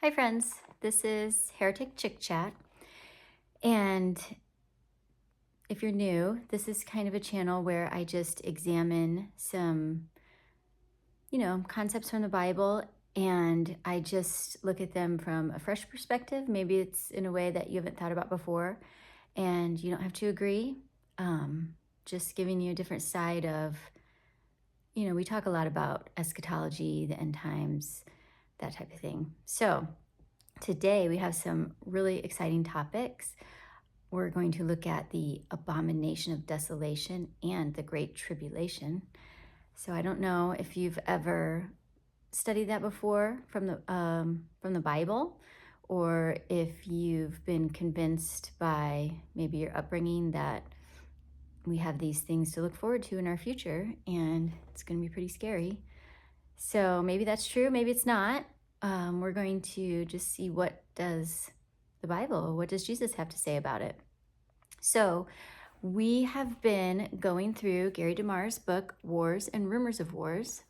Hi friends, this is Heretic Chick Chat, and if you're new, this is kind of a channel where I just examine some, concepts from the Bible, and I just look at them from a fresh perspective. Maybe it's in a way that you haven't thought about before, and you don't have to agree. Just giving you a different side of, we talk a lot about eschatology, the end times, that type of thing. So today we have some really exciting topics. We're going to look at the abomination of desolation and the great tribulation. So I don't know if you've ever studied that before from the Bible, or if you've been convinced by maybe your upbringing that we have these things to look forward to in our future, and it's going to be pretty scary. So maybe that's true, maybe it's not. We're going to just see what does Jesus have to say about it. So we have been going through Gary DeMar's book, Wars and Rumors of Wars.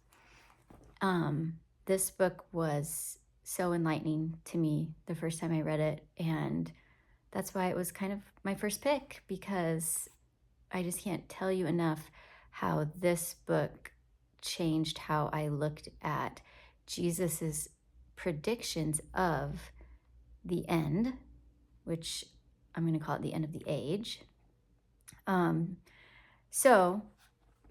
This book was so enlightening to me the first time I read it, and that's why it was kind of my first pick, because I just can't tell you enough how this book changed how I looked at Jesus's predictions of the end, which I'm going to call it the end of the age. So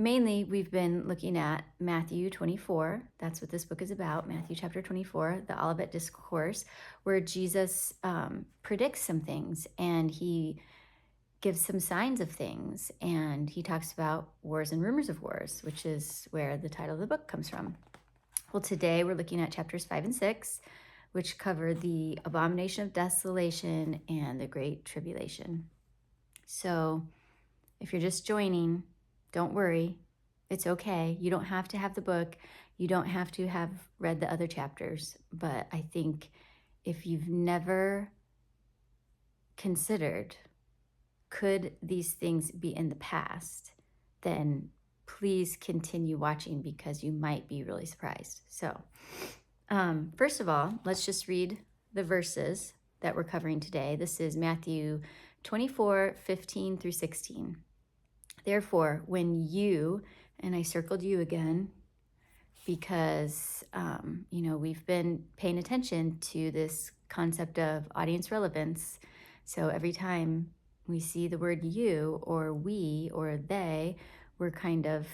mainly we've been looking at Matthew 24. That's what this book is about, Matthew chapter 24, the Olivet Discourse, where Jesus predicts some things, and he gives some signs of things, and he talks about wars and rumors of wars, which is where the title of the book comes from. Well, today we're looking at chapters 5 and 6, which cover the abomination of desolation and the great tribulation. So if you're just joining, don't worry. It's okay. You don't have to have the book. You don't have to have read the other chapters. But I think if you've never considered, could these things be in the past, then please continue watching, because you might be really surprised. So first of all, let's just read the verses that we're covering today. This is Matthew 24, 15 through 16. Therefore, when you, and I circled you again, because, we've been paying attention to this concept of audience relevance. So every time we see the word you or we or they, we're kind of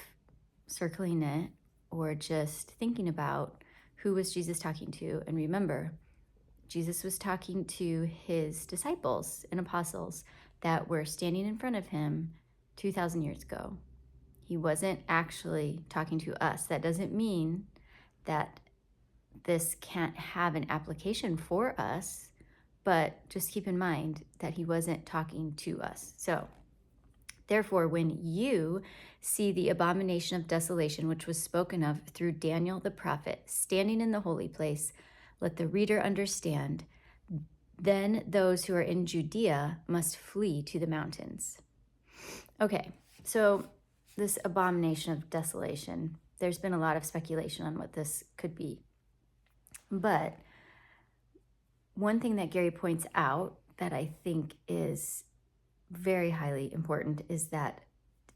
circling it, or just thinking about who was Jesus talking to. And remember, Jesus was talking to his disciples and apostles that were standing in front of him 2,000 years ago. He wasn't actually talking to us. That doesn't mean that this can't have an application for us, but just keep in mind that he wasn't talking to us. So, therefore, when you see the abomination of desolation, which was spoken of through Daniel the prophet, standing in the holy place, let the reader understand. Then those who are in Judea must flee to the mountains. Okay, so this abomination of desolation, there's been a lot of speculation on what this could be. But one thing that Gary points out that I think is very highly important is that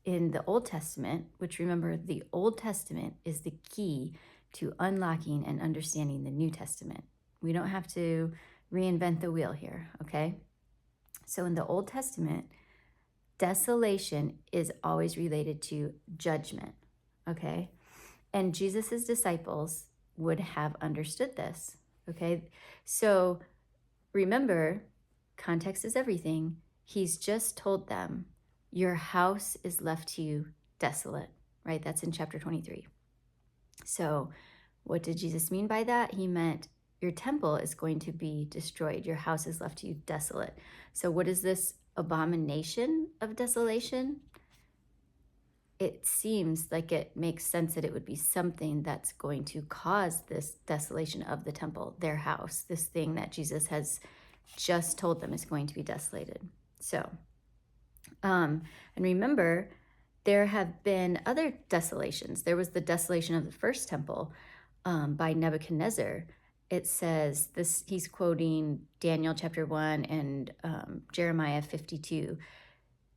in the Old Testament, which, remember, the Old Testament is the key to unlocking and understanding the New Testament. We don't have to reinvent the wheel here, okay? So in the Old Testament, desolation is always related to judgment, okay? And Jesus's disciples would have understood this, okay? So remember, context is everything. He's just told them, your house is left to you desolate, right? That's in chapter 23. So what did Jesus mean by that? He meant your temple is going to be destroyed. Your house is left to you desolate. So what is this abomination of desolation? It seems like it makes sense that it would be something that's going to cause this desolation of the temple, their house, this thing that Jesus has just told them is going to be desolated. So, and remember, there have been other desolations. There was the desolation of the first temple by Nebuchadnezzar. it says this, he's quoting Daniel chapter 1 and Jeremiah 52.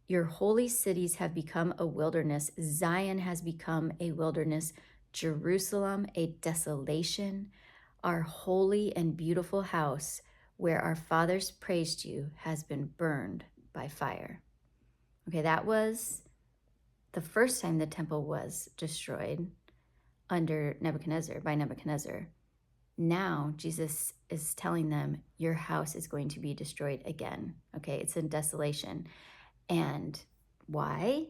Your holy cities have become a wilderness. Zion has become a wilderness. Jerusalem, a desolation. Our holy and beautiful house, where our fathers praised you, has been burned by fire. Okay, that was the first time the temple was destroyed under Nebuchadnezzar, by Nebuchadnezzar. Now Jesus is telling them, your house is going to be destroyed again. Okay, it's in desolation. And why?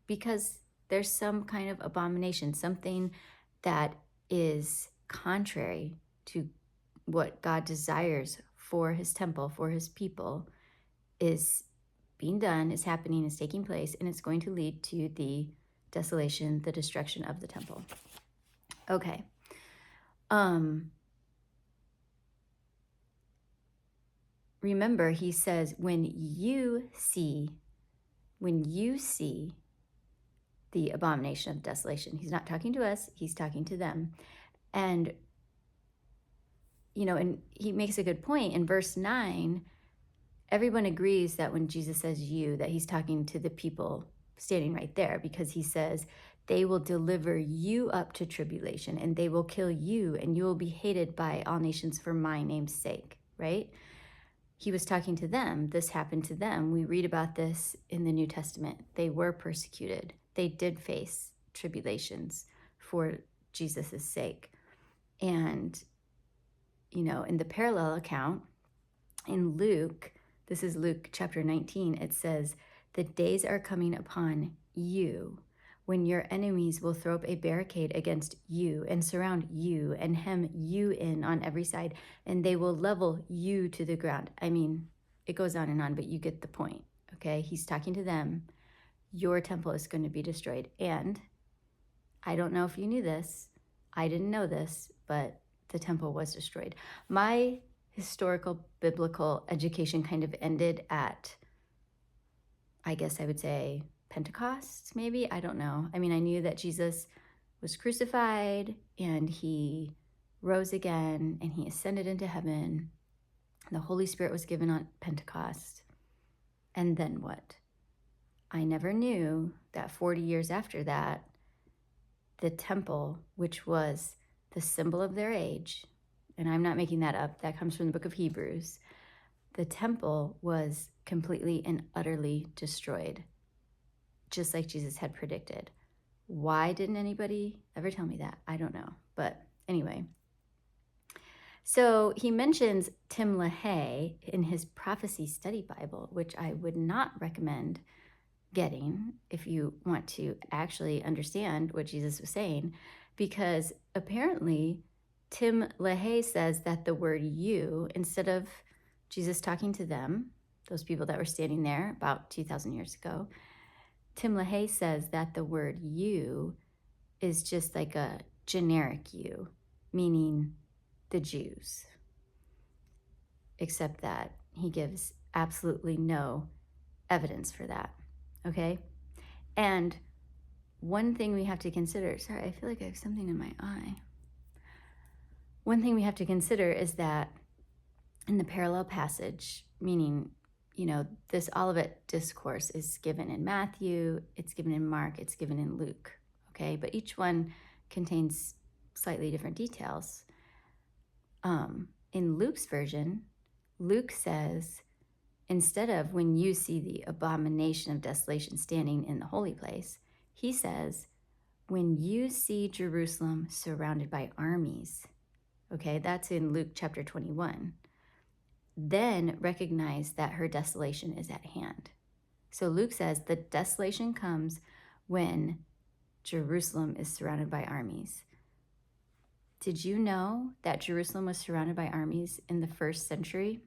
Because there's some kind of abomination, something that is contrary to what God desires for his temple, for his people, is being done, is happening, is taking place, and it's going to lead to the desolation, the destruction of the temple. Okay. Remember, he says, when you see the abomination of desolation, he's not talking to us, he's talking to them. And, and he makes a good point in verse 9. Everyone agrees that when Jesus says you, that he's talking to the people standing right there, because he says, they will deliver you up to tribulation and they will kill you and you will be hated by all nations for my name's sake, right? He was talking to them. This happened to them. We read about this in the New Testament. They were persecuted. They did face tribulations for Jesus's sake. And, in the parallel account in Luke, this is Luke chapter 19, it says, the days are coming upon you when your enemies will throw up a barricade against you and surround you and hem you in on every side, and they will level you to the ground. I mean, it goes on and on, but you get the point, okay? He's talking to them. Your temple is going to be destroyed. And I don't know if you knew this. I didn't know this, but the temple was destroyed. My historical biblical education kind of ended at, I guess I would say, Pentecost, maybe? I don't know. I mean, I knew that Jesus was crucified and he rose again and he ascended into heaven. The Holy Spirit was given on Pentecost. And then what? I never knew that 40 years after that, the temple, which was the symbol of their age, and I'm not making that up, that comes from the book of Hebrews, the temple was completely and utterly destroyed, just like Jesus had predicted. Why didn't anybody ever tell me that? I don't know. But anyway, so he mentions Tim LaHaye in his prophecy study Bible, which I would not recommend getting if you want to actually understand what Jesus was saying, because apparently Tim LaHaye says that the word you, instead of Jesus talking to them, those people that were standing there about 2,000 years ago, Tim LaHaye says that the word you is just like a generic you, meaning the Jews, except that he gives absolutely no evidence for that, okay? And one thing we have to consider, sorry, I feel like I have something in my eye. One thing we have to consider is that in the parallel passage, meaning this Olivet discourse is given in Matthew, it's given in Mark, it's given in Luke, okay? But each one contains slightly different details. In Luke's version, Luke says, instead of when you see the abomination of desolation standing in the holy place, he says, when you see Jerusalem surrounded by armies, okay? That's in Luke chapter 21. Then recognize that her desolation is at hand. So Luke says the desolation comes when Jerusalem is surrounded by armies. Did you know that Jerusalem was surrounded by armies in the first century?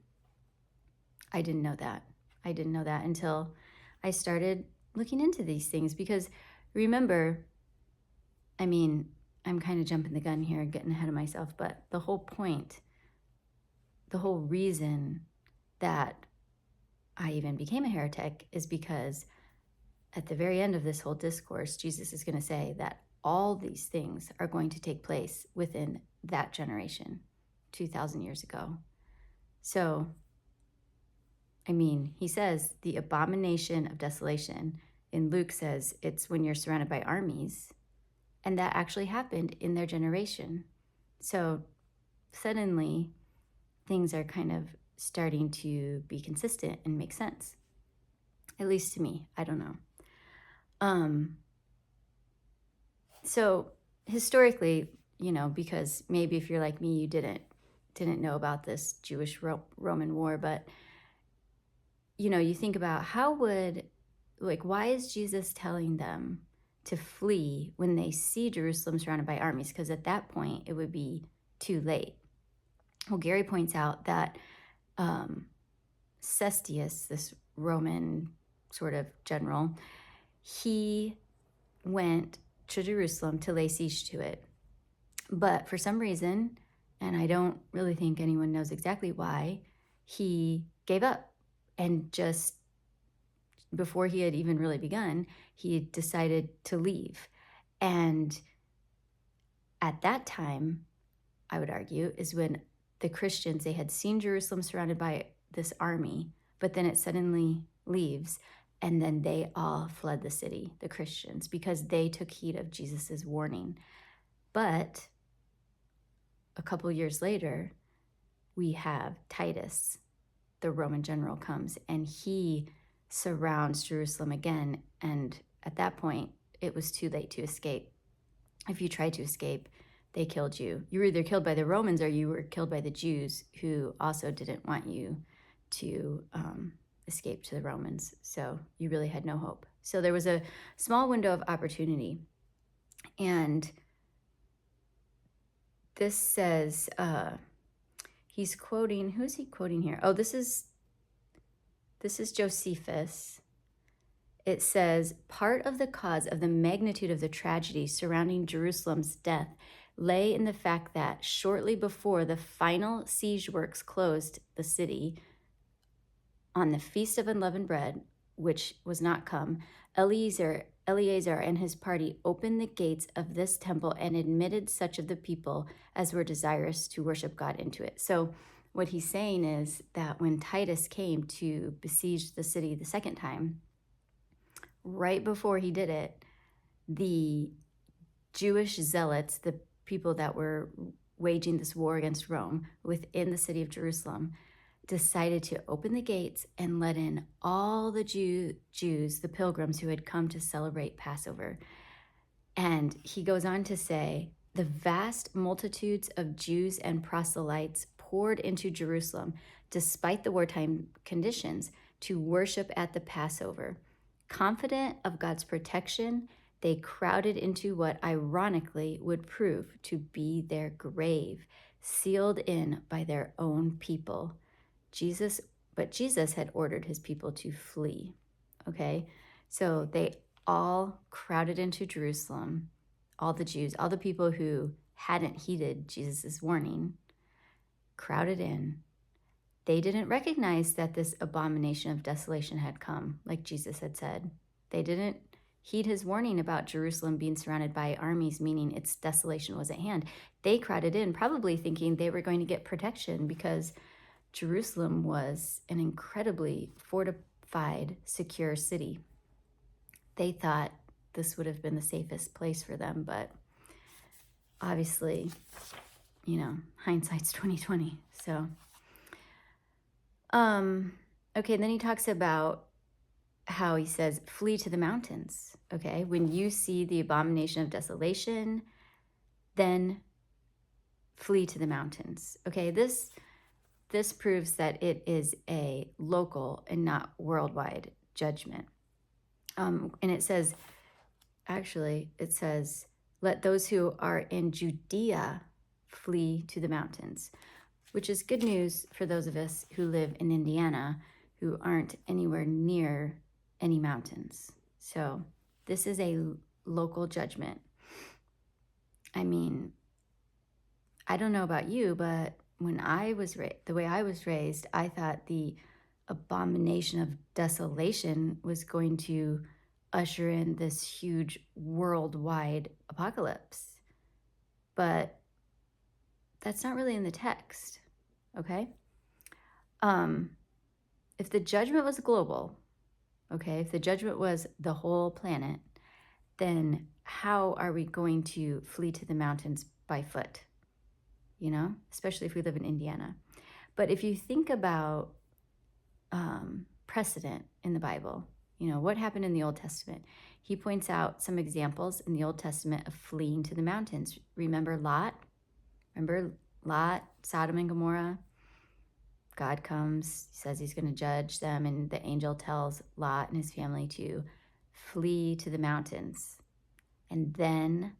I didn't know that. I didn't know that until I started looking into these things, because remember, I mean, I'm kind of jumping the gun here and getting ahead of myself, but the whole point, the whole reason that I even became a heretic is because at the very end of this whole discourse, Jesus is going to say that all these things are going to take place within that generation. 2,000 years ago. So, I mean, he says the abomination of desolation. In Luke says it's when you're surrounded by armies. And that actually happened in their generation. So suddenly things are kind of starting to be consistent and make sense. At least to me. I don't know. So historically, because maybe if you're like me, you didn't know about this Jewish Roman war, but you think about why is Jesus telling them to flee when they see Jerusalem surrounded by armies? Because at that point it would be too late. Well, Gary points out that Cestius, this Roman sort of general, he went to Jerusalem to lay siege to it. But for some reason, and I don't really think anyone knows exactly why, he gave up. And just before he had even really begun, he decided to leave. And at that time, I would argue, is when the Christians, they had seen Jerusalem surrounded by this army, but then it suddenly leaves. And then they all fled the city, the Christians, because they took heed of Jesus's warning. But a couple years later, we have Titus, the Roman general, comes and he surrounds Jerusalem again. And at that point, it was too late to escape. If you tried to escape, they killed you. You were either killed by the Romans or you were killed by the Jews, who also didn't want you to escape to the Romans. So you really had no hope. So there was a small window of opportunity. And this says, he's quoting, who's he quoting here? Oh, this is Josephus. It says, part of the cause of the magnitude of the tragedy surrounding Jerusalem's death lay in the fact that shortly before the final siege works closed the city, on the Feast of Unleavened Bread, which was not come, Eleazar and his party opened the gates of this temple and admitted such of the people as were desirous to worship God into it. So what he's saying is that when Titus came to besiege the city the second time, right before he did it, the Jewish zealots, the people that were waging this war against Rome within the city of Jerusalem, decided to open the gates and let in all the Jews, the pilgrims who had come to celebrate Passover. And he goes on to say, the vast multitudes of Jews and proselytes poured into Jerusalem, despite the wartime conditions, to worship at the Passover. Confident of God's protection, they crowded into what ironically would prove to be their grave, sealed in by their own people. But Jesus had ordered his people to flee. Okay, so they all crowded into Jerusalem, all the Jews, all the people who hadn't heeded Jesus's warning, crowded in. They didn't recognize that this abomination of desolation had come, like Jesus had said. They didn't heed his warning about Jerusalem being surrounded by armies, meaning its desolation was at hand. They crowded in, probably thinking they were going to get protection because Jerusalem was an incredibly fortified, secure city. They thought this would have been the safest place for them, but obviously, hindsight's 2020. So, okay, then he talks about how he says, flee to the mountains. Okay, when you see the abomination of desolation, then flee to the mountains. Okay, this proves that it is a local and not worldwide judgment. And it says, let those who are in Judea flee to the mountains, which is good news for those of us who live in Indiana who aren't anywhere near any mountains. So this is a local judgment. I mean, I don't know about you, but when I was the way I was raised, I thought the abomination of desolation was going to usher in this huge worldwide apocalypse. But that's not really in the text, okay? If the judgment was global, okay, if the judgment was the whole planet, then how are we going to flee to the mountains by foot? You know, especially if we live in Indiana. But if you think about precedent in the Bible, you know, what happened in the Old Testament? He points out some examples in the Old Testament of fleeing to the mountains. Remember Lot? Remember Lot, Sodom and Gomorrah? God comes, says he's going to judge them, and the angel tells Lot and his family to flee to the mountains. And then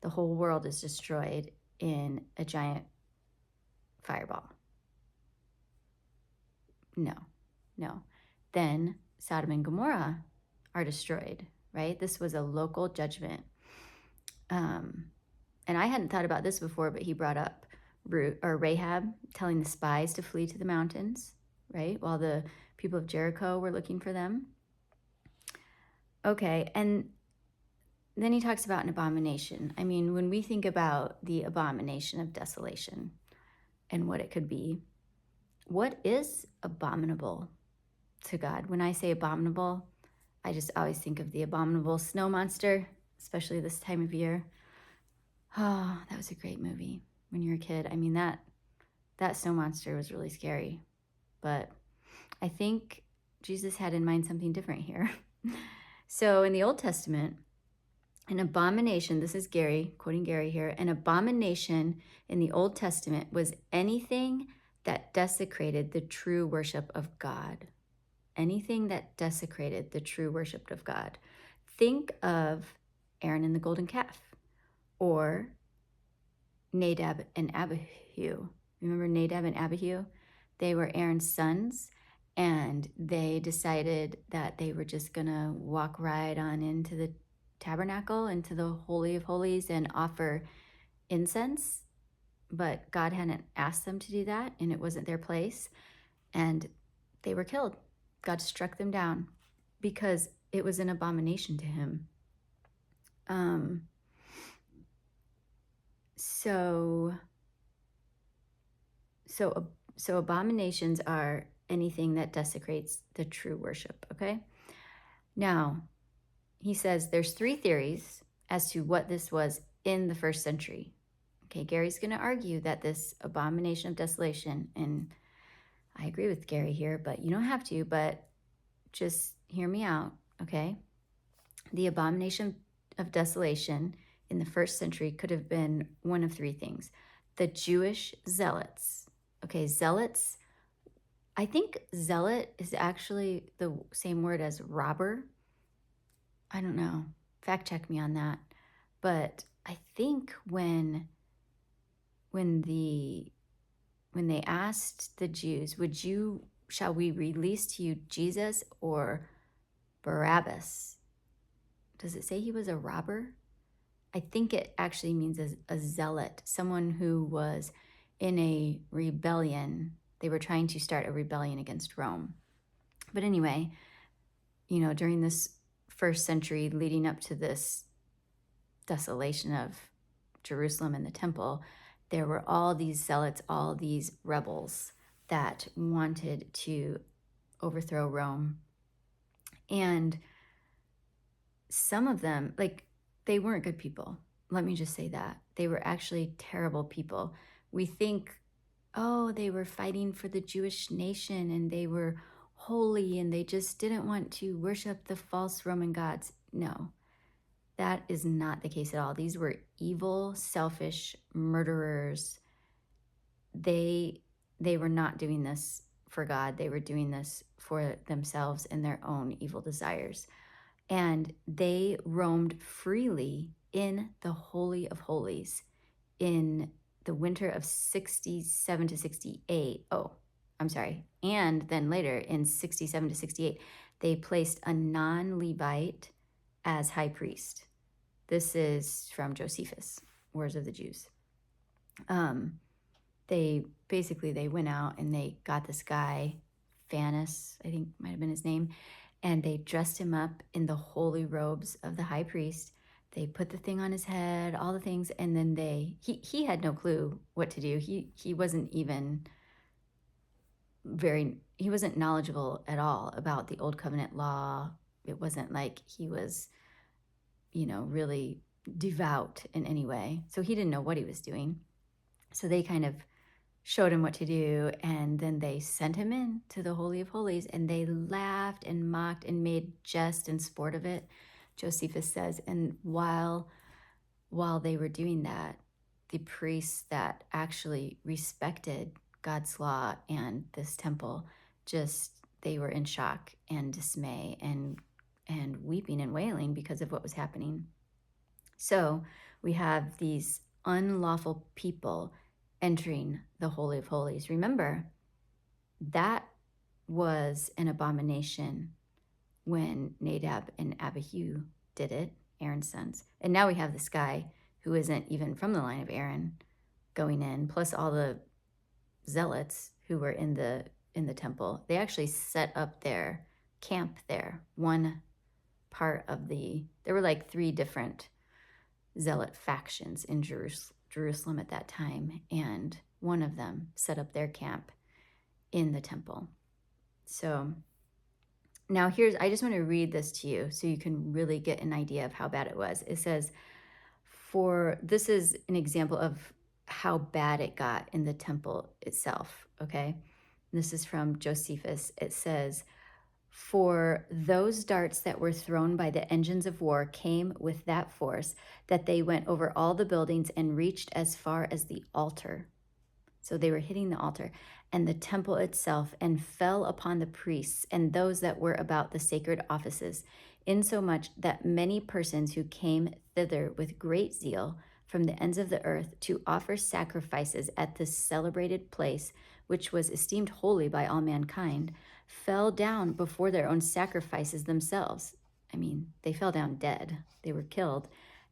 the whole world is destroyed in a giant fireball. No. Then Sodom and Gomorrah are destroyed, right? This was a local judgment. And I hadn't thought about this before, but he brought up Rahab telling the spies to flee to the mountains, right? While the people of Jericho were looking for them. Okay, and then he talks about an abomination. I mean, when we think about the abomination of desolation and what it could be, what is abominable to God? When I say abominable, I just always think of the abominable snow monster, especially this time of year. Oh, that was a great movie when you were a kid. I mean, that snow monster was really scary. But I think Jesus had in mind something different here. So in the Old Testament, an abomination, this is Gary, quoting Gary here, an abomination in the Old Testament was anything that desecrated the true worship of God. Anything that desecrated the true worship of God. Think of Aaron and the golden calf, or Nadab and Abihu. Remember Nadab and Abihu? They were Aaron's sons, and they decided that they were just going to walk right on into the tabernacle, into the Holy of Holies, and offer incense. But God hadn't asked them to do that, and it wasn't their place. And they were killed. God struck them down because it was an abomination to him. So abominations are anything that desecrates the true worship, okay? Now, he says there's 3 theories as to what this was in the first century. Okay, Gary's going to argue that this abomination of desolation, and I agree with Gary here, but you don't have to, but just hear me out, okay? The abomination of desolation in the first century could have been one of 3 things. The Jewish zealots. Okay, zealots. I think zealot is actually the same word as robber. I don't know. Fact check me on that. But I think when they asked the Jews, shall we release to you Jesus or Barabbas? Does it say he was a robber? I think it actually means a zealot, someone who was in a rebellion. They were trying to start a rebellion against Rome. But anyway, you know, during this first century leading up to this desolation of Jerusalem and the temple, there were all these zealots, all these rebels that wanted to overthrow Rome. And some of them, like, they weren't good people. Let me just say that. They were actually terrible people. We think, oh, they were fighting for the Jewish nation and they were holy and they just didn't want to worship the false Roman gods. No, that is not the case at all. These were evil, selfish murderers. They were not doing this for God. They were doing this for themselves and their own evil desires. And they roamed freely in the Holy of Holies in the winter of 67 to 68. And then later in 67 to 68, they placed a non-Levite as high priest. This is from Josephus, Wars of the Jews. They went out and they got this guy, Phanis, I think might have been his name, and they dressed him up in the holy robes of the high priest. They put the thing on his head, all the things, and then he had no clue what to do. He wasn't even he wasn't knowledgeable at all about the old covenant law. It wasn't like he was, really devout in any way. So he didn't know what he was doing. So they kind of showed him what to do, and then they sent him in to the Holy of Holies, and they laughed and mocked and made jest and sport of it, Josephus says. And while they were doing that, the priests that actually respected God's law and this temple, they were in shock and dismay and weeping and wailing because of what was happening. So we have these unlawful people entering the Holy of Holies. Remember, that was an abomination when Nadab and Abihu did it, Aaron's sons. And now we have this guy who isn't even from the line of Aaron going in, plus all the zealots who were in the temple. They actually set up their camp there. There were like 3 different zealot factions in Jerusalem at that time, and one of them set up their camp in the temple. So now I just want to read this to you so you can really get an idea of how bad it was. It says, this is an example of how bad it got in the temple itself, okay? This is from Josephus. It says, "For those darts that were thrown by the engines of war came with that force that they went over all the buildings and reached as far as the altar." So they were hitting the altar and the temple itself, and fell upon the priests and those that were about the sacred offices, insomuch that many persons who came thither with great zeal from the ends of the earth to offer sacrifices at this celebrated place, which was esteemed holy by all mankind, fell down before their own sacrifices themselves. I mean, they fell down dead. They were killed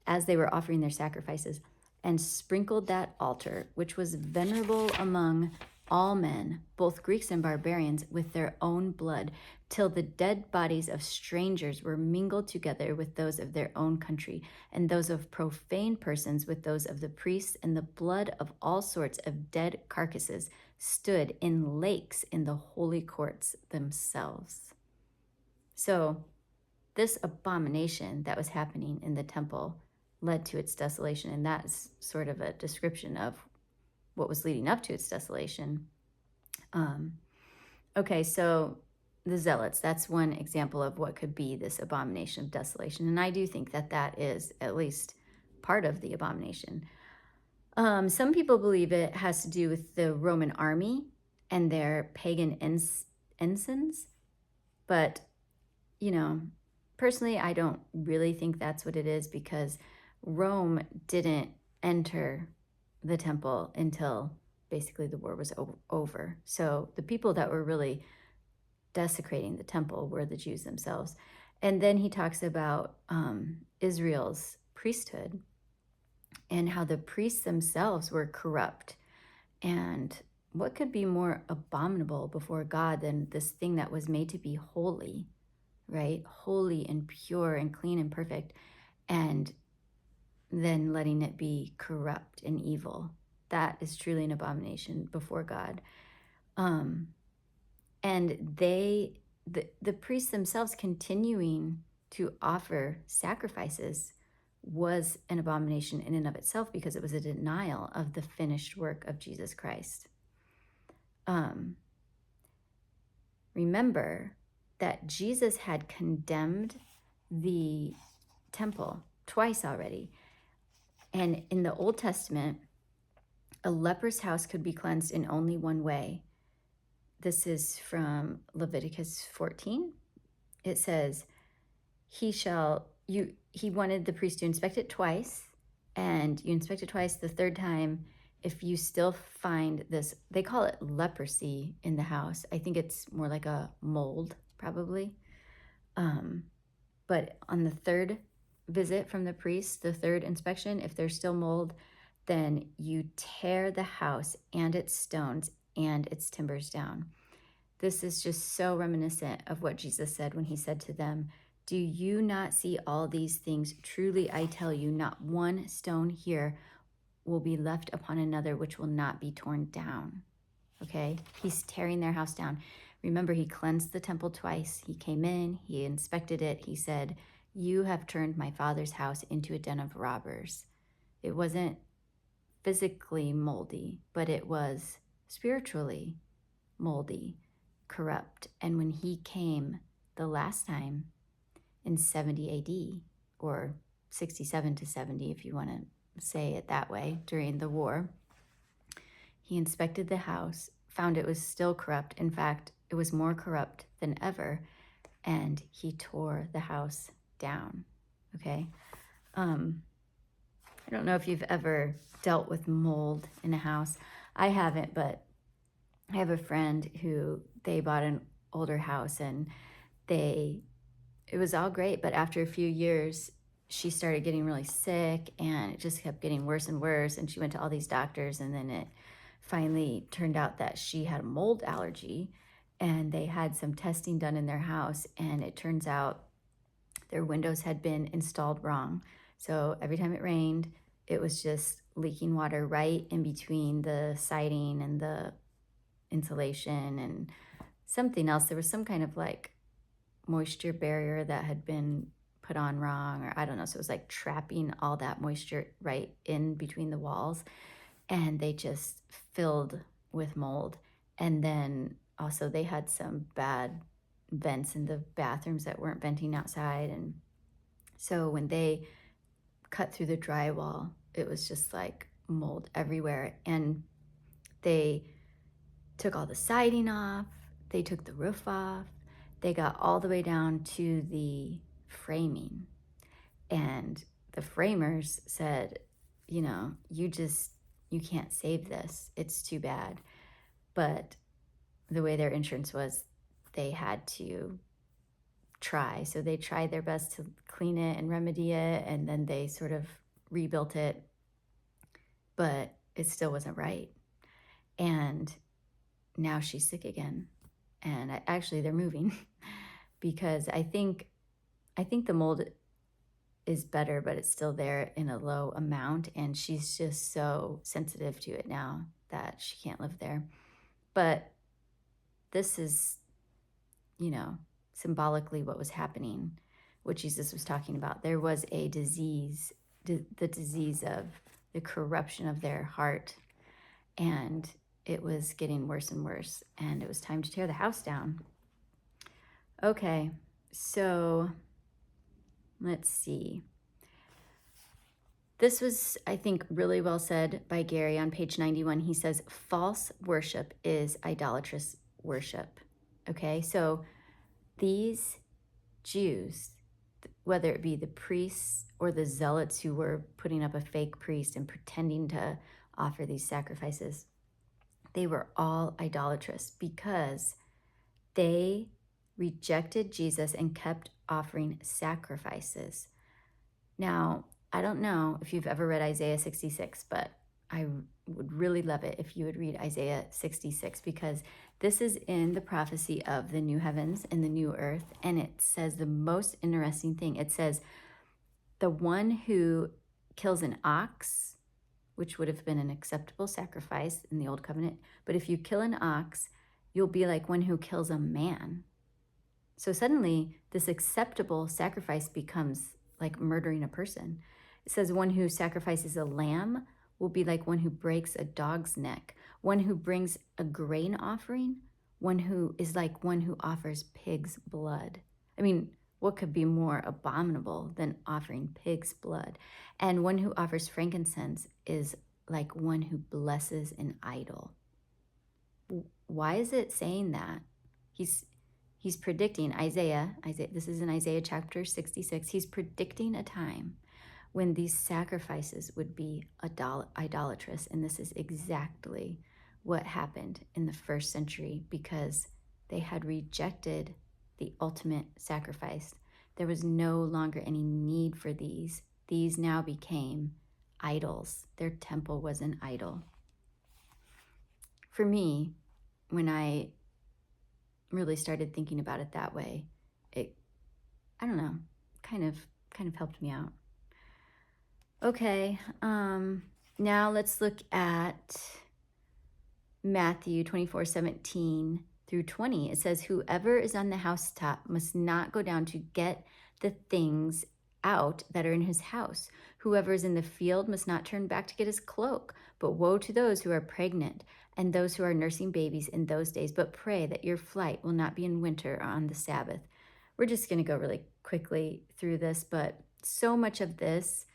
as they were offering their sacrifices, and sprinkled that altar, which was venerable among all men, both Greeks and barbarians, with their own blood, till the dead bodies of strangers were mingled together with those of their own country, and those of profane persons with those of the priests, and the blood of all sorts of dead carcasses stood in lakes in the holy courts themselves. So this abomination that was happening in the temple led to its desolation, and that's sort of a description of what was leading up to its desolation. Okay, so the zealots, that's one example of what could be this abomination of desolation, and I do think that is at least part of the abomination. Some people believe it has to do with the Roman army and their pagan ensigns, but personally, I don't really think that's what it is, because Rome didn't enter the temple until basically the war was over. So the people that were really desecrating the temple were the Jews themselves. And then he talks about Israel's priesthood and how the priests themselves were corrupt. And what could be more abominable before God than this thing that was made to be holy, right? Holy and pure and clean and perfect, and then letting it be corrupt and evil. That is truly an abomination before God. And the priests themselves continuing to offer sacrifices was an abomination in and of itself, because it was a denial of the finished work of Jesus Christ. Remember that Jesus had condemned the temple twice already. And in the Old Testament, a leper's house could be cleansed in only one way. This is from Leviticus 14. It says, he wanted the priest to inspect it twice, and you inspect it twice. The third time, if you still find this, they call it leprosy in the house. I think it's more like a mold, probably. But on the third visit from the priest, the third inspection, if there's still mold, then you tear the house and its stones and its timbers down. This is just so reminiscent of what Jesus said when he said to them Do you not see all these things? Truly, I tell you, not one stone here will be left upon another, which will not be torn down. Okay? He's tearing their house down. Remember, he cleansed the temple twice. He came in, he inspected it. He said, you have turned my father's house into a den of robbers. It wasn't physically moldy, but it was spiritually moldy, corrupt. And when he came the last time in 70 AD, or 67 to 70, if you want to say it that way, during the war, he inspected the house, found it was still corrupt. In fact, it was more corrupt than ever, and he tore the house down. Okay? I don't know if you've ever dealt with mold in a house. I haven't, but I have a friend who they bought an older house, and it was all great, but after a few years, she started getting really sick, and it just kept getting worse and worse, and she went to all these doctors, and then it finally turned out that she had a mold allergy, and they had some testing done in their house, and it turns out their windows had been installed wrong. So every time it rained, it was just leaking water right in between the siding and the insulation and something else. There was some kind of like moisture barrier that had been put on wrong, or I don't know. So it was like trapping all that moisture right in between the walls, and they just filled with mold. And then also they had some bad vents in the bathrooms that weren't venting outside. And so when they cut through the drywall, it was just like mold everywhere. And they took all the siding off, they took the roof off, they got all the way down to the framing. And the framers said, you can't save this. It's too bad. But the way their insurance was, they had to try. So they tried their best to clean it and remedy it, and then they sort of rebuilt it, but it still wasn't right. And now she's sick again. And actually they're moving because I think the mold is better, but it's still there in a low amount, and she's just so sensitive to it now that she can't live there. But this is, symbolically what was happening, what Jesus was talking about. There was a disease, the disease of the corruption of their heart, and it was getting worse and worse, and it was time to tear the house down. Okay, so let's see. This was, I think, really well said by Gary on page 91. He says, false worship is idolatrous worship. Okay, so these Jews, whether it be the priests or the zealots who were putting up a fake priest and pretending to offer these sacrifices, they were all idolatrous because they rejected Jesus and kept offering sacrifices. Now, I don't know if you've ever read Isaiah 66, but I would really love it if you would read Isaiah 66, because this is in the prophecy of the new heavens and the new earth, and it says the most interesting thing. It says, the one who kills an ox, which would have been an acceptable sacrifice in the old covenant, but if you kill an ox, you'll be like one who kills a man. So suddenly, this acceptable sacrifice becomes like murdering a person. It says one who sacrifices a lamb will be like one who breaks a dog's neck, one who brings a grain offering, one who is like one who offers pig's blood. I mean, what could be more abominable than offering pig's blood? And one who offers frankincense is like one who blesses an idol. Why is it saying that? He's predicting, Isaiah, this is in Isaiah chapter 66, he's predicting a time when these sacrifices would be idolatrous. And this is exactly what happened in the first century, because they had rejected the ultimate sacrifice. There was no longer any need for these. These now became idols. Their temple was an idol. For me, when I really started thinking about it that way, I don't know, kind of helped me out. Okay, now let's look at Matthew 24:17 through 20. It says, whoever is on the housetop must not go down to get the things out that are in his house. Whoever is in the field must not turn back to get his cloak. But woe to those who are pregnant and those who are nursing babies in those days. But pray that your flight will not be in winter or on the Sabbath. We're just going to go really quickly through this, but so much of this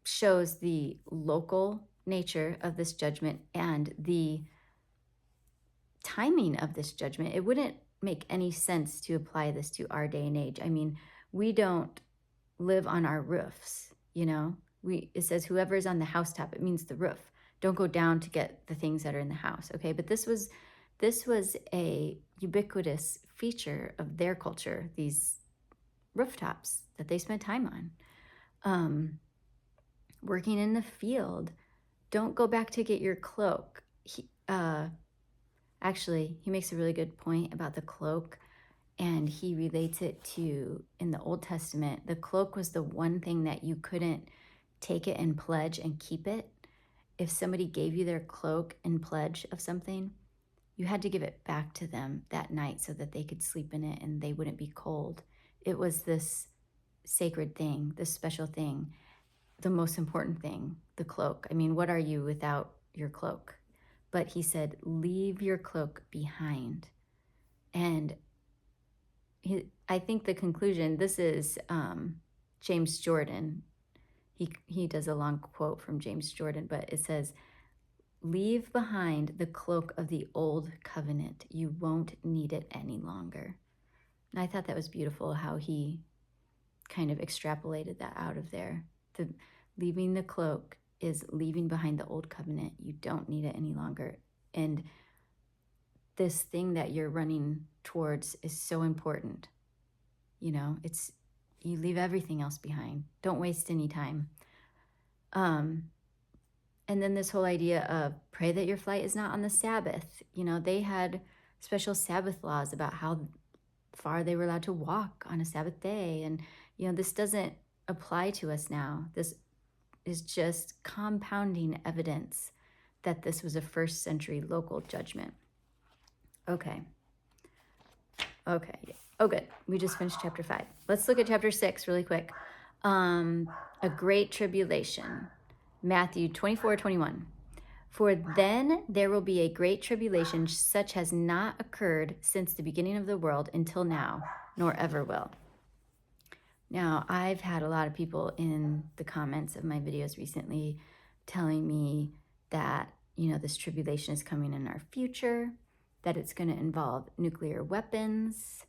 shows the local nature of this judgment and the timing of this judgment. It wouldn't make any sense to apply this to our day and age. I mean, we don't live on our roofs, you know? It says whoever is on the housetop, it means the roof. Don't go down to get the things that are in the house, okay? But this was a ubiquitous feature of their culture, these rooftops that they spent time on. Working in the field, don't go back to get your cloak. Actually, he makes a really good point about the cloak, and he relates it to, in the Old Testament, the cloak was the one thing that you couldn't take it and pledge and keep it. If somebody gave you their cloak and pledge of something, you had to give it back to them that night so that they could sleep in it and they wouldn't be cold. It was this sacred thing, this special thing, the most important thing, the cloak. I mean, what are you without your cloak? But he said, leave your cloak behind. And I think the conclusion, this is James Jordan. He does a long quote from James Jordan, but it says, leave behind the cloak of the old covenant. You won't need it any longer. And I thought that was beautiful how he kind of extrapolated that out of there. Leaving the cloak is leaving behind the old covenant. You don't need it any longer. And this thing that you're running towards is so important. You know, you leave everything else behind. Don't waste any time. And then this whole idea of pray that your flight is not on the Sabbath. You know, they had special Sabbath laws about how far they were allowed to walk on a Sabbath day. And, you know, this doesn't apply to us now. This is just compounding evidence that this was a first century local judgment. Okay. Oh, good. We just finished chapter 5. Let's look at chapter 6 really quick. A great tribulation. Matthew 24:21. For then there will be a great tribulation such has not occurred since the beginning of the world until now, nor ever will. Now, I've had a lot of people in the comments of my videos recently telling me that, you know, this tribulation is coming in our future, that it's going to involve nuclear weapons.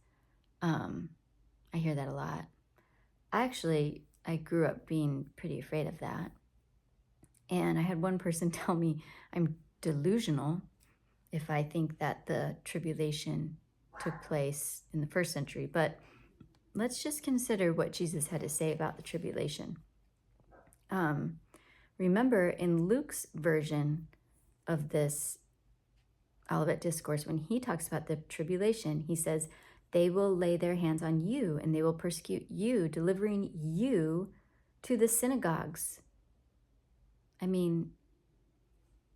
I hear that a lot. I grew up being pretty afraid of that. And I had one person tell me I'm delusional if I think that the tribulation took place in the first century. But let's just consider what Jesus had to say about the tribulation. Remember, in Luke's version of this Olivet Discourse, when he talks about the tribulation, he says, they will lay their hands on you and they will persecute you, delivering you to the synagogues. I mean,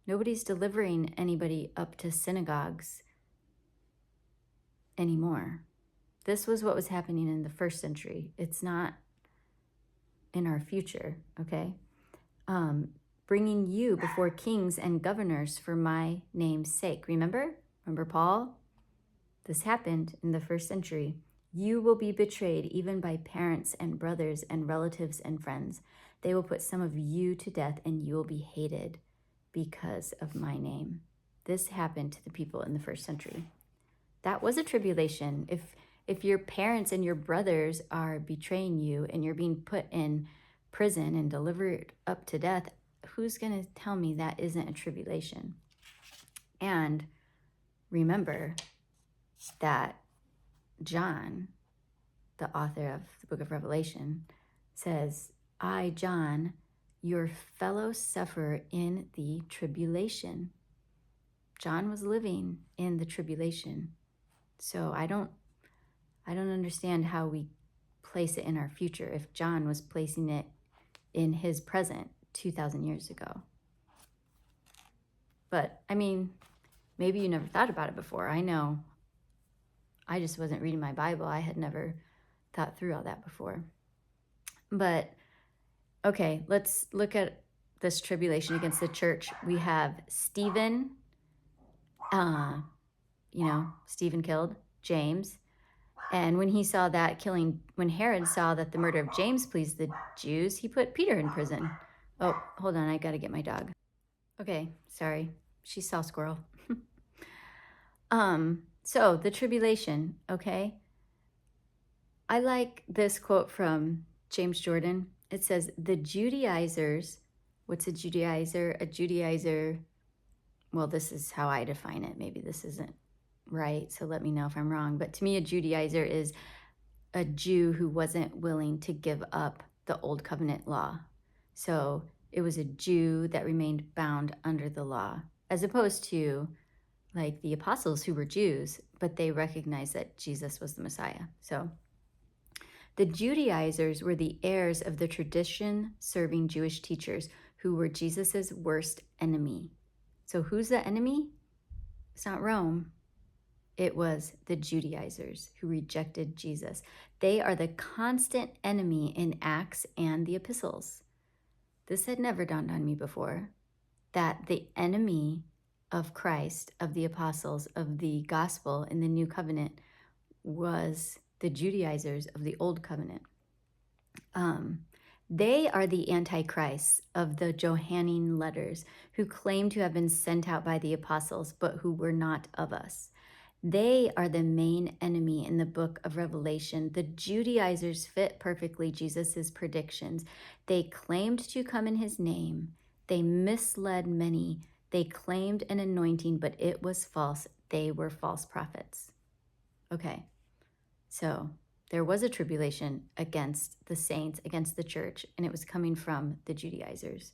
nobody's delivering anybody up to synagogues anymore. This was what was happening in the first century. It's not in our future, okay? Bringing you before kings and governors for my name's sake. Remember Paul? This happened in the first century. You will be betrayed even by parents and brothers and relatives and friends. They will put some of you to death and you will be hated because of my name. This happened to the people in the first century. That was a tribulation. If your parents and your brothers are betraying you and you're being put in prison and delivered up to death, who's going to tell me that isn't a tribulation? And remember that John, the author of the book of Revelation, says, I, John, your fellow sufferer in the tribulation. John was living in the tribulation. So I don't understand how we place it in our future if John was placing it in his present 2,000 years ago? But I mean, maybe you never thought about it before. I know I just wasn't reading my Bible. I had never thought through all that before. But okay, let's look at this tribulation against the church. We have Stephen, Stephen killed James. And when he saw that when Herod saw that the murder of James pleased the Jews, he put Peter in prison. Oh, hold on, I gotta get my dog. Okay, sorry. She saw squirrel. So the tribulation, okay? I like this quote from James Jordan. It says, the Judaizers, what's a Judaizer? A Judaizer, well, this is how I define it. Maybe this isn't right, so let me know if I'm wrong. But to me, a Judaizer is a Jew who wasn't willing to give up the old covenant law. So it was a Jew that remained bound under the law, as opposed to like the apostles who were Jews, but they recognized that Jesus was the Messiah. So the Judaizers were the heirs of the tradition-serving Jewish teachers who were Jesus's worst enemy. So who's the enemy? It's not Rome. It was the Judaizers who rejected Jesus. They are the constant enemy in Acts and the epistles. This had never dawned on me before, that the enemy of Christ, of the apostles, of the gospel in the new covenant was the Judaizers of the old covenant. They are the antichrists of the Johannine letters who claim to have been sent out by the apostles, but who were not of us. They are the main enemy in the book of Revelation. The Judaizers fit perfectly Jesus's predictions. They claimed to come in his name. They misled many. They claimed an anointing, but it was false. They were false prophets. Okay, so there was a tribulation against the saints, against the church, and it was coming from the Judaizers.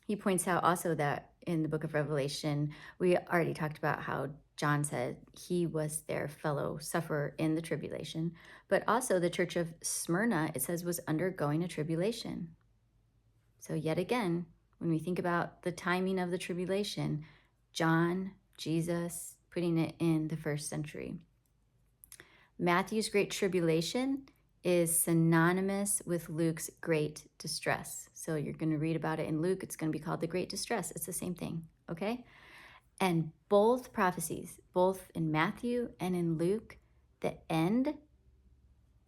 He points out also that in the book of Revelation, we already talked about how John said he was their fellow sufferer in the tribulation, but also the church of Smyrna, it says, was undergoing a tribulation. So yet again, when we think about the timing of the tribulation, John, Jesus, putting it in the first century. Matthew's great tribulation is synonymous with Luke's great distress. So you're going to read about it in Luke. It's going to be called the Great Distress. It's the same thing, okay? And both prophecies, both in Matthew and in Luke, the end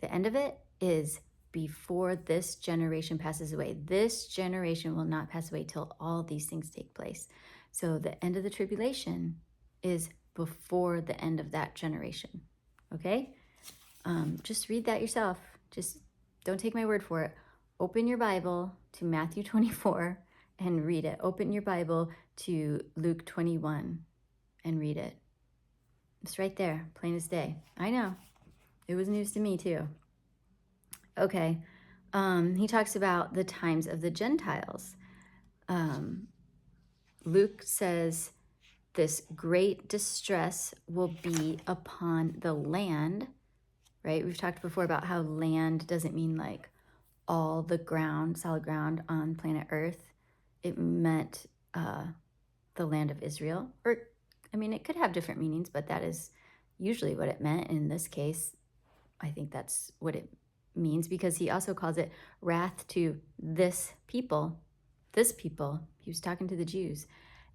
of it is before this generation passes away. This generation will not pass away till all these things take place. So the end of the tribulation is before the end of that generation, okay? Just read that yourself. Just don't take my word for it. Open your Bible to Matthew 24 and read it. Open your Bible to Luke 21 and read it. It's right there, plain as day. I know. It was news to me too. Okay. He talks about the times of the Gentiles. Luke says this great distress will be upon the land, right? We've talked before about how land doesn't mean like all the ground, solid ground on planet Earth. It meant the land of Israel. Or, I mean, it could have different meanings, but that is usually what it meant. In this case, I think that's what it means, because he also calls it wrath to this people. This people, he was talking to the Jews.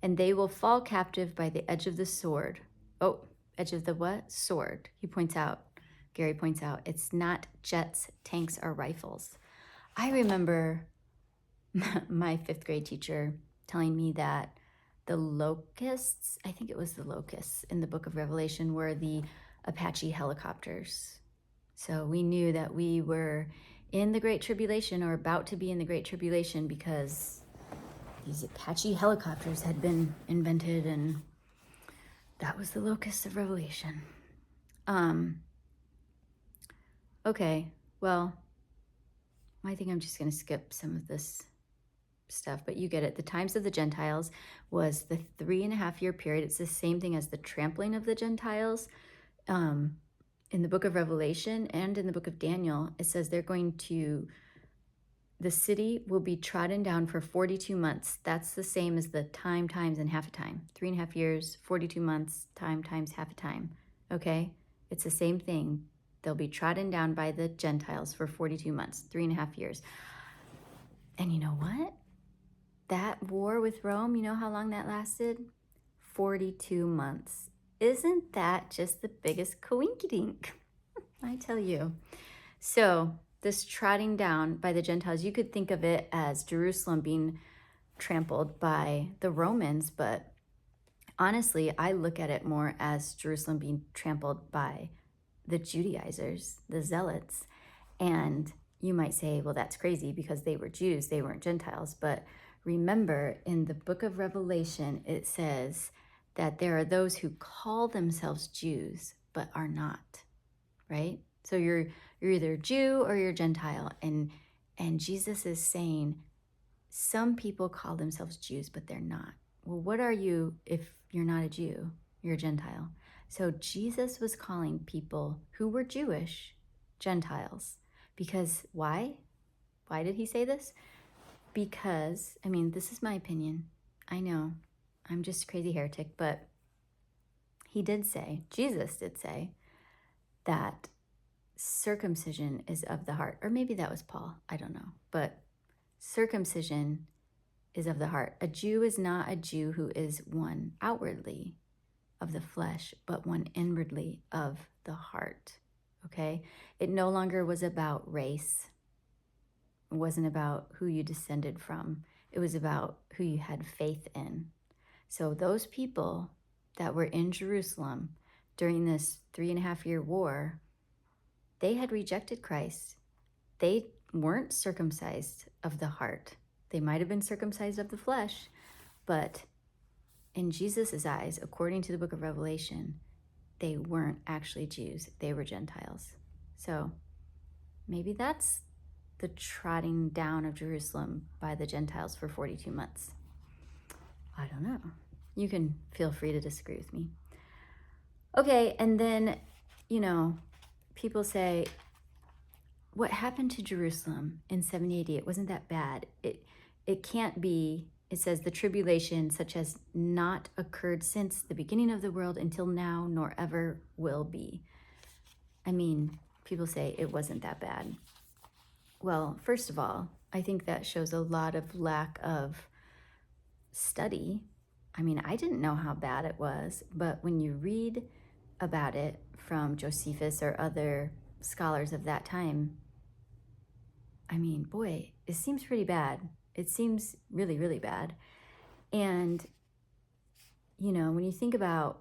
And they will fall captive by the edge of the sword. Oh, edge of the what? Sword. Gary points out, it's not jets, tanks, or rifles. I remember my 5th grade teacher telling me that the locusts, I think it was the locusts in the book of Revelation, were the Apache helicopters. So we knew that we were in the Great Tribulation, or about to be in the Great Tribulation, because these Apache helicopters had been invented, and that was the locusts of Revelation. Okay, well, I think I'm just going to skip some of this stuff, but you get it. The times of the Gentiles was the 3.5 year period. It's the same thing as the trampling of the Gentiles. in the book of Revelation and in the book of Daniel, it says the city will be trodden down for 42 months. That's the same as the time times and half a time. 3.5 years, 42 months, time times half a time. Okay? It's the same thing. They'll be trodden down by the Gentiles for 42 months, 3.5 years. And you know what? That war with Rome, you know how long that lasted? 42 months. Isn't that just the biggest coinkydink? I tell you. So this trotting down by the Gentiles, you could think of it as Jerusalem being trampled by the Romans, but honestly, I look at it more as Jerusalem being trampled by the Judaizers, the Zealots. And you might say, well, that's crazy because they were Jews, they weren't Gentiles. But remember, in the book of Revelation, it says that there are those who call themselves Jews but are not, right? So you're either Jew or you're Gentile. And Jesus is saying some people call themselves Jews, but they're not. Well, what are you if you're not a Jew? You're a Gentile. So Jesus was calling people who were Jewish Gentiles. Because why? Why did he say this? Because, I mean, this is my opinion. I know, I'm just a crazy heretic, but Jesus did say that circumcision is of the heart. Or maybe that was Paul, I don't know. But circumcision is of the heart. A Jew is not a Jew who is one outwardly of the flesh, but one inwardly of the heart. Okay? It no longer was about race. It wasn't about who you descended from. It was about who you had faith in. So those people that were in Jerusalem during this 3.5-year war, they had rejected Christ. They weren't circumcised of the heart. They might have been circumcised of the flesh, but in Jesus' eyes, according to the book of Revelation, they weren't actually Jews. They were Gentiles. So maybe that's the trotting down of Jerusalem by the Gentiles for 42 months. I don't know. You can feel free to disagree with me. Okay, and then, people say, what happened to Jerusalem in 70 AD? It wasn't that bad. It can't be, it says, the tribulation such has not occurred since the beginning of the world until now, nor ever will be. I mean, people say it wasn't that bad. Well, first of all, I think that shows a lot of lack of study. I mean, I didn't know how bad it was, but when you read about it from Josephus or other scholars of that time, I mean, boy, it seems pretty bad. It seems really, really bad. And, when you think about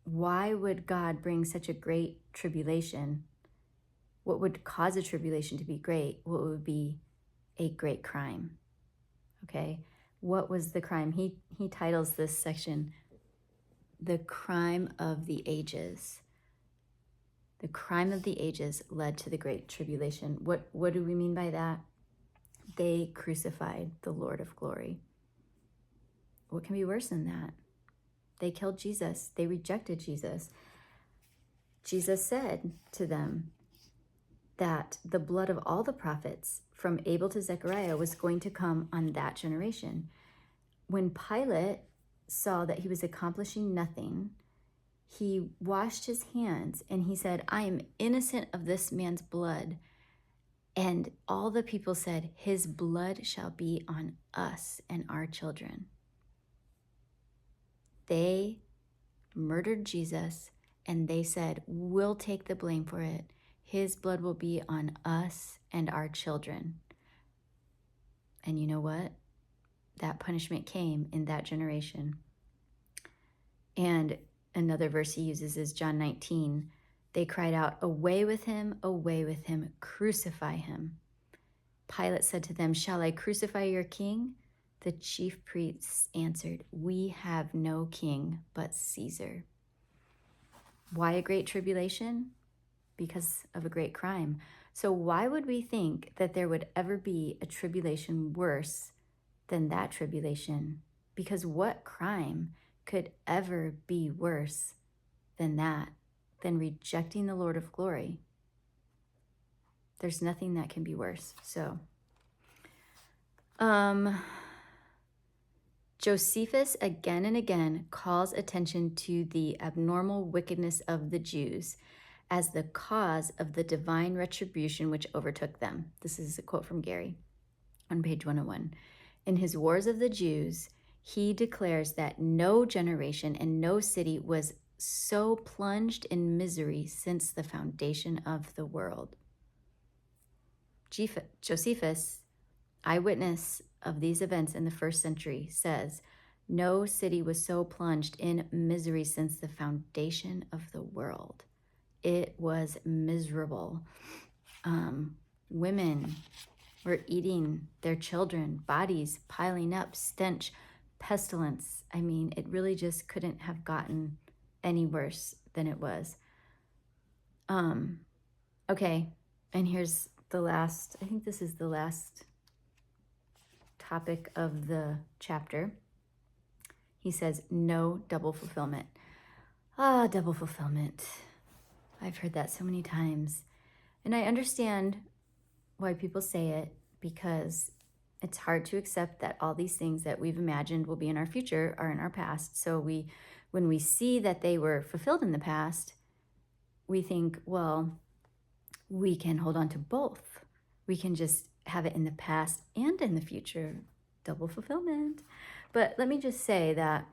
why would God bring such a great tribulation, what would cause a tribulation to be great? What would be a great crime? Okay, what was the crime? He titles this section, The Crime of the Ages. The crime of the ages led to the Great Tribulation. What do we mean by that? They crucified the Lord of glory. What can be worse than that? They killed Jesus. They rejected Jesus. Jesus said to them that the blood of all the prophets from Abel to Zechariah was going to come on that generation. When Pilate saw that he was accomplishing nothing, he washed his hands and he said, I am innocent of this man's blood. And all the people said, his blood shall be on us and our children. They murdered Jesus and they said, we'll take the blame for it. His blood will be on us and our children. And you know what? That punishment came in that generation. And another verse he uses is John 19. They cried out, away with him, crucify him. Pilate said to them, shall I crucify your king? The chief priests answered, we have no king but Caesar. Why a great tribulation? Because of a great crime. So why would we think that there would ever be a tribulation worse than that tribulation? Because what crime could ever be worse than that? than rejecting the Lord of glory. There's nothing that can be worse. So, Josephus again and again calls attention to the abnormal wickedness of the Jews as the cause of the divine retribution which overtook them. This is a quote from Gary on page 101. In his Wars of the Jews, he declares that no generation and no city was so plunged in misery since the foundation of the world. Josephus, eyewitness of these events in the first century, says, no city was so plunged in misery since the foundation of the world. It was miserable. Women were eating their children, bodies piling up, stench, pestilence. I mean, it really just couldn't have gotten any worse than it was. Okay, and here's the last, I think this is the last topic of the chapter. He says, no double fulfillment. Double fulfillment. I've heard that so many times. And I understand why people say it, because it's hard to accept that all these things that we've imagined will be in our future are in our past. So when we see that they were fulfilled in the past, we think, well, we can hold on to both. We can just have it in the past and in the future. Double fulfillment. But let me just say that,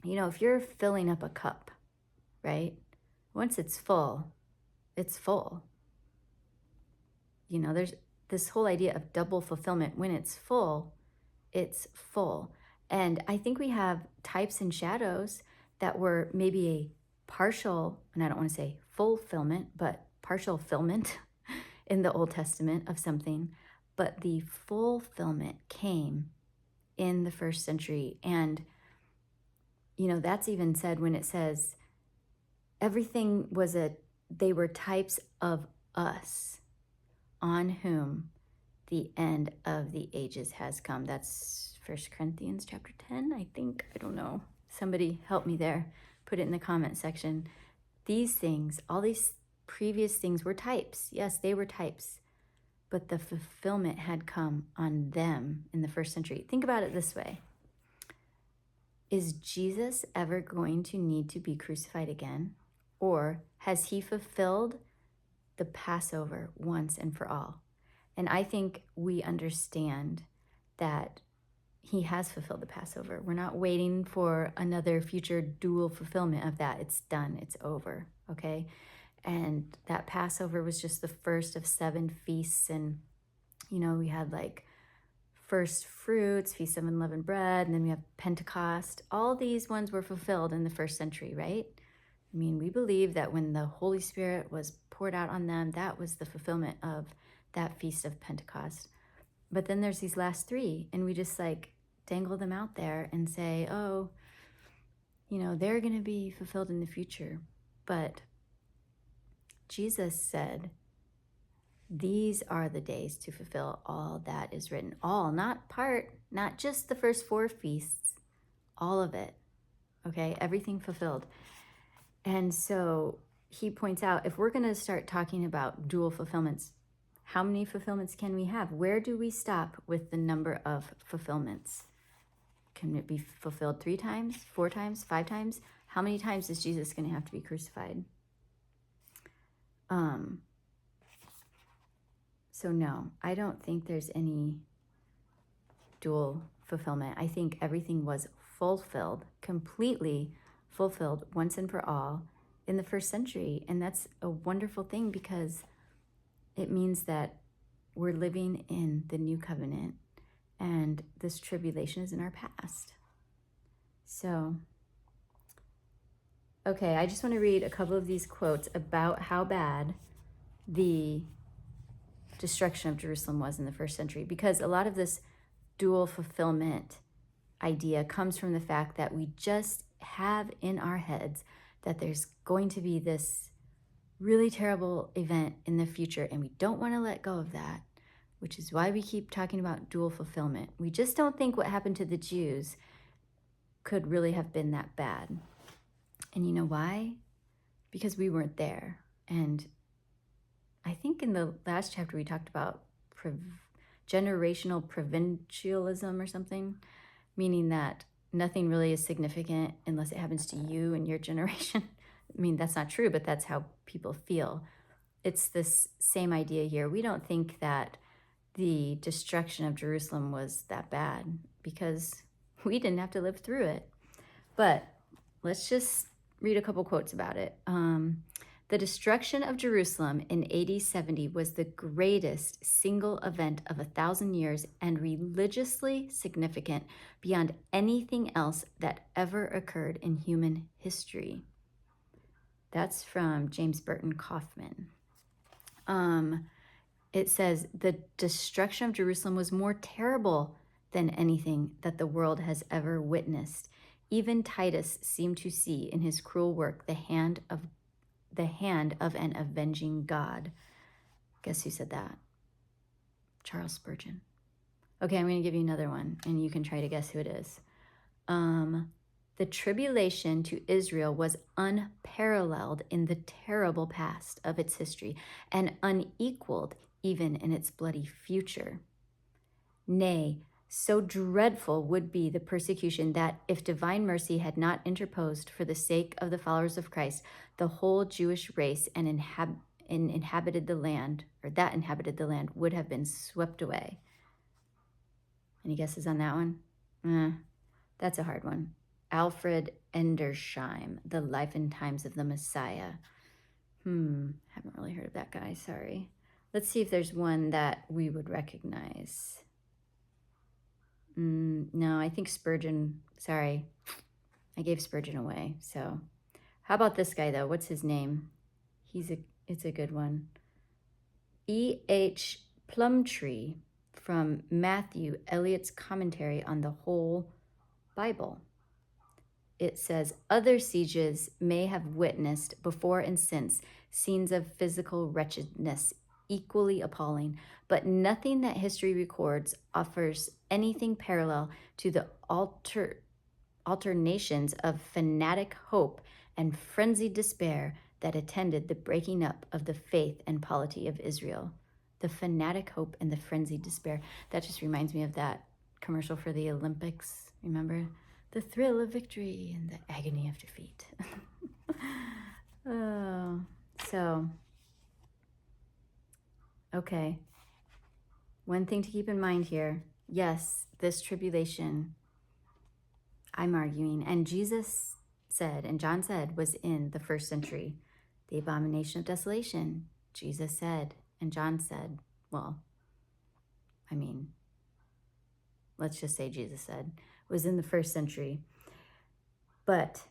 if you're filling up a cup, right? Once it's full, it's full. There's this whole idea of double fulfillment. When it's full, it's full. And I think we have types and shadows that were maybe a partial, and I don't want to say fulfillment, but partial fulfillment in the Old Testament of something. But the fulfillment came in the first century. And, that's even said when it says everything they were types of us, on whom the end of the ages has come. That's 1 Corinthians chapter 10, I think. I don't know. Somebody help me there. Put it in the comment section. These things, all these previous things were types. Yes, they were types. But the fulfillment had come on them in the first century. Think about it this way. Is Jesus ever going to need to be crucified again? Or has he fulfilled the Passover once and for all? And I think we understand that he has fulfilled the Passover. We're not waiting for another future dual fulfillment of that. It's done. It's over. Okay? And that Passover was just the first of 7 feasts. And, we had first fruits, Feast of Unleavened Bread, and then we have Pentecost. All these ones were fulfilled in the first century, right? I mean, we believe that when the Holy Spirit was poured out on them, that was the fulfillment of that Feast of Pentecost. But then there's these last 3, and we just dangle them out there and say, oh, they're going to be fulfilled in the future. But Jesus said, these are the days to fulfill all that is written. All, not part, not just the first 4 feasts, all of it. Okay, everything fulfilled. And so he points out, if we're going to start talking about dual fulfillments, how many fulfillments can we have? Where do we stop with the number of fulfillments? Can it be fulfilled 3 times, 4 times, 5 times? How many times is Jesus going to have to be crucified? So no, I don't think there's any dual fulfillment. I think everything was fulfilled, completely fulfilled once and for all in the first century. And that's a wonderful thing, because it means that we're living in the new covenant and this tribulation is in our past. So, okay, I just want to read a couple of these quotes about how bad the destruction of Jerusalem was in the first century, because a lot of this dual fulfillment idea comes from the fact that we just have in our heads that there's going to be this really terrible event in the future, and we don't want to let go of that, which is why we keep talking about dual fulfillment. We just don't think what happened to the Jews could really have been that bad. And you know why? because we weren't there. And I think in the last chapter we talked about generational provincialism or something, meaning that nothing really is significant unless it happens to you and your generation. I mean, that's not true, but that's how people feel. It's this same idea here. We don't think that the destruction of Jerusalem was that bad because we didn't have to live through it. But let's just read a couple quotes about it. The destruction of Jerusalem in AD 70 was the greatest single event of 1,000 years and religiously significant beyond anything else that ever occurred in human history. That's from James Burton Kaufman. It says, the destruction of Jerusalem was more terrible than anything that the world has ever witnessed. Even Titus seemed to see in his cruel work the hand of an avenging God. Guess who said that? Charles Spurgeon. Okay, I'm going to give you another one, and you can try to guess who it is. The tribulation to Israel was unparalleled in the terrible past of its history and unequaled even in its bloody future. Nay, so dreadful would be the persecution that if divine mercy had not interposed for the sake of the followers of Christ, the whole Jewish race and inhabited the land would have been swept away. Any guesses on that one? That's a hard one. Alfred Endersheim, The Life and Times of the Messiah. Haven't really heard of that guy, sorry. Let's see if there's one that we would recognize. No, I think Spurgeon, sorry. I gave Spurgeon away, so. How about this guy, though? What's his name? It's a good one. E.H. Plumtree from Matthew Eliot's commentary on the whole Bible. It says, other sieges may have witnessed before and since scenes of physical wretchedness equally appalling, but nothing that history records offers anything parallel to the alternations of fanatic hope and frenzied despair that attended the breaking up of the faith and polity of Israel. The fanatic hope and the frenzied despair. That just reminds me of that commercial for the Olympics. Remember? The thrill of victory and the agony of defeat. Oh, so, okay. One thing to keep in mind here. Yes, this tribulation, I'm arguing, and Jesus said, and John said, was in the first century. The abomination of desolation, Jesus said, and John said, well, I mean, let's just say Jesus said, was in the first century. But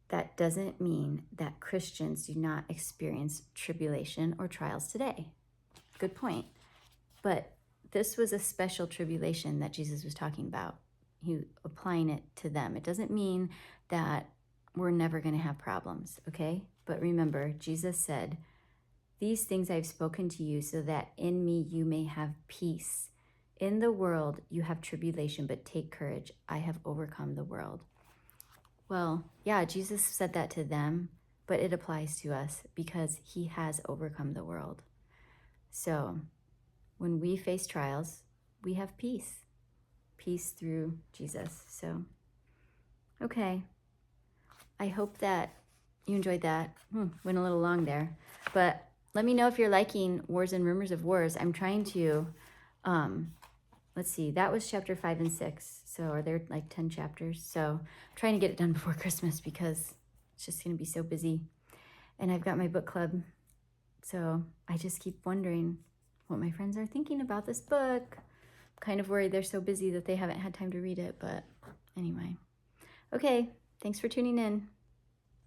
that doesn't mean that Christians do not experience tribulation or trials today. Good point. But this was a special tribulation that Jesus was talking about. He was applying it to them. It doesn't mean that we're never going to have problems, okay? But remember, Jesus said, these things I've spoken to you so that in me you may have peace. In the world you have tribulation, but take courage. I have overcome the world. Well, yeah, Jesus said that to them, but it applies to us because he has overcome the world. So when we face trials, we have peace. Peace through Jesus. So, okay. I hope that you enjoyed that. Went a little long there. But let me know if you're liking Wars and Rumors of Wars. I'm trying to, let's see, that was chapter 5 and 6. So are there like 10 chapters? So I'm trying to get it done before Christmas because it's just going to be so busy. And I've got my book club. So I just keep wondering what my friends are thinking about this book. I'm kind of worried they're so busy that they haven't had time to read it. But anyway. Okay, thanks for tuning in.